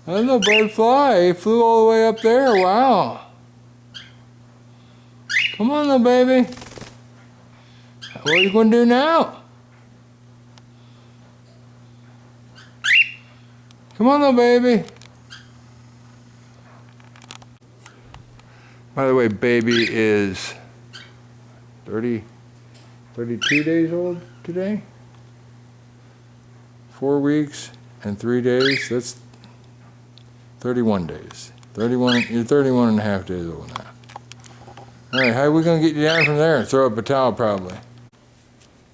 Let the bird fly. He flew all the way up there. Wow. Come on, little baby. What are you going to do now? Come on, little baby. By the way, baby is 32 days old today. 4 weeks and 3 days. That's 31 days. You're 31 and a half days old now. All right, how are we going to get you down from there? Throw up a towel, probably.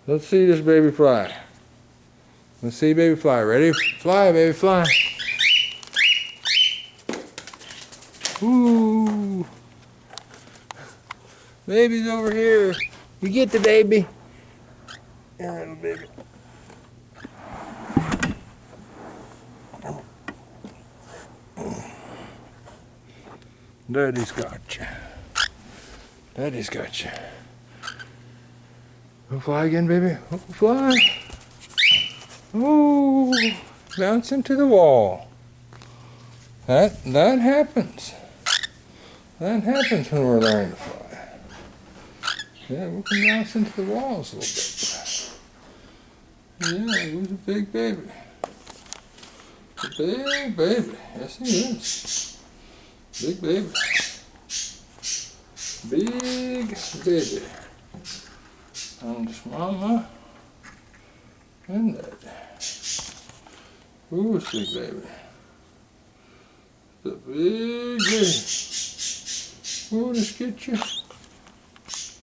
Let's see this baby fly. Let's see baby fly. Ready? Fly, baby, fly. Ooh. Baby's over here. You get the baby. Yeah, little baby. Daddy's got you. Daddy's got you. Go fly again, baby. Oh, fly. Oh, bounce into the wall. That happens. That happens when we're learning to fly. Yeah, we can bounce into the walls a little bit. Yeah, he was a big baby. A big baby. Yes, he is. Big baby. Big baby. And just mama and daddy. Ooh, it's big baby. The big baby. Ooh, let's get you.